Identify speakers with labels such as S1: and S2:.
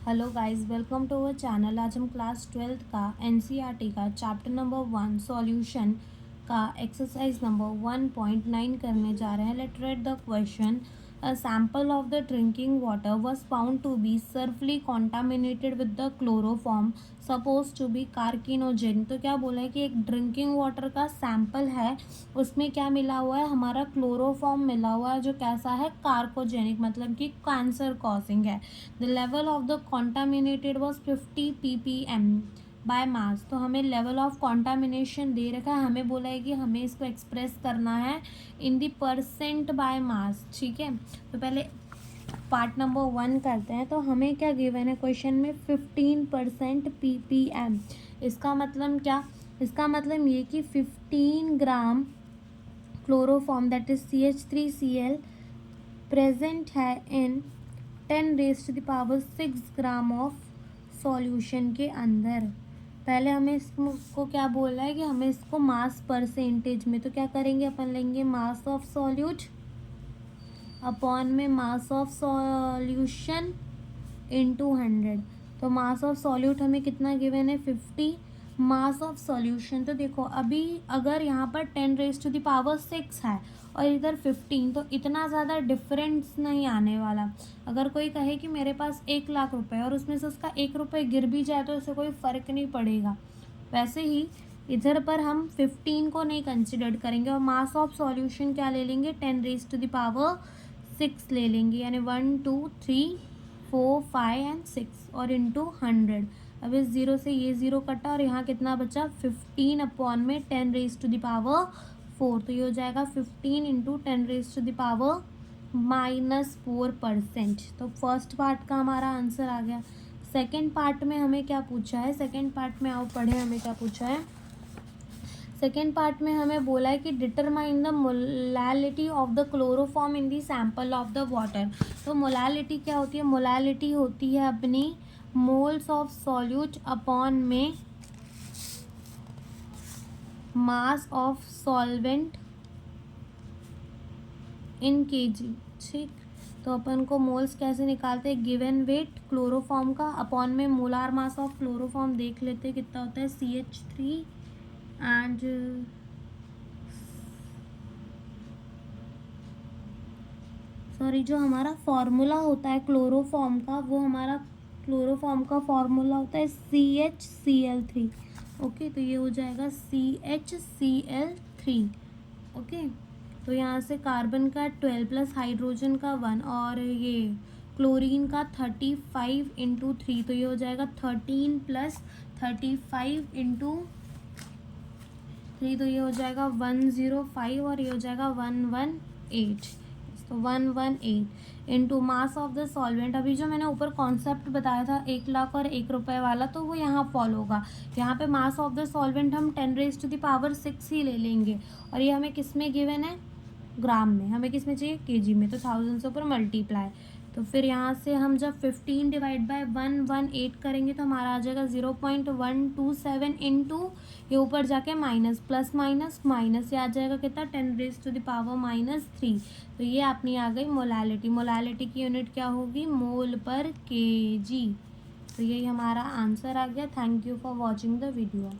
S1: Hello guys, welcome to our channel. आज हम class 12th का एनसीईआरटी का चैप्टर नंबर 1 सॉल्यूशन का एक्सरसाइज नंबर 1.9 करने जा रहे हैं। Let read the question. A sample of the drinking water was found to be severely contaminated with the chloroform supposed to be carcinogen. तो क्या बोला है कि एक ड्रिंकिंग वाटर का सैंपल है, उसमें क्या मिला हुआ है, हमारा क्लोरोफॉर्म मिला हुआ है जो कैसा है, कार्कोजेनिक, मतलब कि कैंसर कॉजिंग है। The level of the contaminated was 50 ppm by mass. तो हमें लेवल ऑफ कॉन्टामिनेशन दे रखा है, हमें बोला है कि हमें इसको एक्सप्रेस करना है in the percent by mass. ठीक है, तो पहले पार्ट नंबर 1 करते हैं। तो हमें क्या गिवन है क्वेश्चन में, 15% ppm। इसका मतलब क्या, इसका मतलब ये कि 15 gram chloroform that is CH3Cl present है इन 10⁻6 ग्राम ऑफ सॉल्यूशन के अंदर। पहले हमें इसको क्या बोला है कि हमें इसको मास परसेंटेज में, तो क्या करेंगे अपन, लेंगे मास ऑफ सॉल्यूट अपॉन में मास ऑफ सॉल्यूशन इनटू 100। तो मास ऑफ सॉल्यूट हमें कितना गिवन है, 50। मास ऑफ सॉल्यूशन, तो देखो अभी अगर यहाँ पर 10⁻6 है और इधर 15, तो इतना ज़्यादा डिफरेंस नहीं आने वाला। अगर कोई कहे कि मेरे पास 1,00,000 रुपए और उसमें से उसका 1 रुपये गिर भी जाए तो उससे कोई फ़र्क नहीं पड़ेगा। वैसे ही इधर पर हम 15 को नहीं कंसिडर करेंगे और मास ऑफ सॉल्यूशन क्या ले लेंगे, 10⁻6 ले लेंगे, यानी 1 2 3 4 5 एंड 6 और इंटू 100। अब इस ज़ीरो से ये ज़ीरो कटा और यहाँ कितना बचा, 15 अपॉन में 10⁻4। तो ये हो जाएगा 15 इंटू 10⁻⁻4%। तो फर्स्ट पार्ट का हमारा आंसर आ गया। सेकेंड पार्ट में हमें क्या पूछा है, सेकेंड पार्ट में आओ पढ़े, हमें क्या पूछा है। सेकेंड पार्ट में हमें बोला है कि determine the molality of the chloroform in the sample of the water. तो मोलैलिटी क्या होती है, मोलैलिटी होती है अपनी मोल्स ऑफ सॉल्यूट अपॉन में mass of solvent in KG. ठीक, तो अपन को मोल्स कैसे निकालते हैं, गिवन वेट क्लोरोफॉर्म का अपॉन में मोलार मास ऑफ क्लोरोफॉर्म देख लेते हैं कितना होता है, CH3 एंड सॉरी, जो हमारा फॉर्मूला होता है क्लोरोफॉर्म का, वो हमारा क्लोरोफॉर्म का फॉर्मूला होता है CHCl3। ओके, तो ये हो जाएगा CHCl3। ओके, तो यहाँ से कार्बन का 12 प्लस हाइड्रोजन का 1 और ये क्लोरीन का 35 इंटू 3, तो ये हो जाएगा 13 प्लस 35 इंटू 3, तो ये हो जाएगा 105 और ये हो जाएगा 118। तो 118 into mass of the solvent. अभी जो मैंने ऊपर कॉन्सेप्ट बताया था 1,00,000 और 1 रुपये वाला, तो वो यहाँ फॉलो होगा। यहाँ पे मास ऑफ द सॉल्वेंट हम 10⁻6 ही ले लेंगे और ये हमें किस में गिवन है, ग्राम में। हमें किस में चाहिए, केजी में, तो 1000 से ऊपर मल्टीप्लाई। तो फिर यहाँ से हम जब 15 डिवाइड बाय 118 करेंगे तो हमारा आ जाएगा 0.127 इंटू, ये ऊपर जाके माइनस, प्लस माइनस माइनस, ये आ जाएगा कितना, 10⁻⁻3। तो ये अपनी आ गई मोलैलिटी। मोलैलिटी की यूनिट क्या होगी, मोल पर केजी। तो यही हमारा आंसर आ गया। Thank you for watching the video.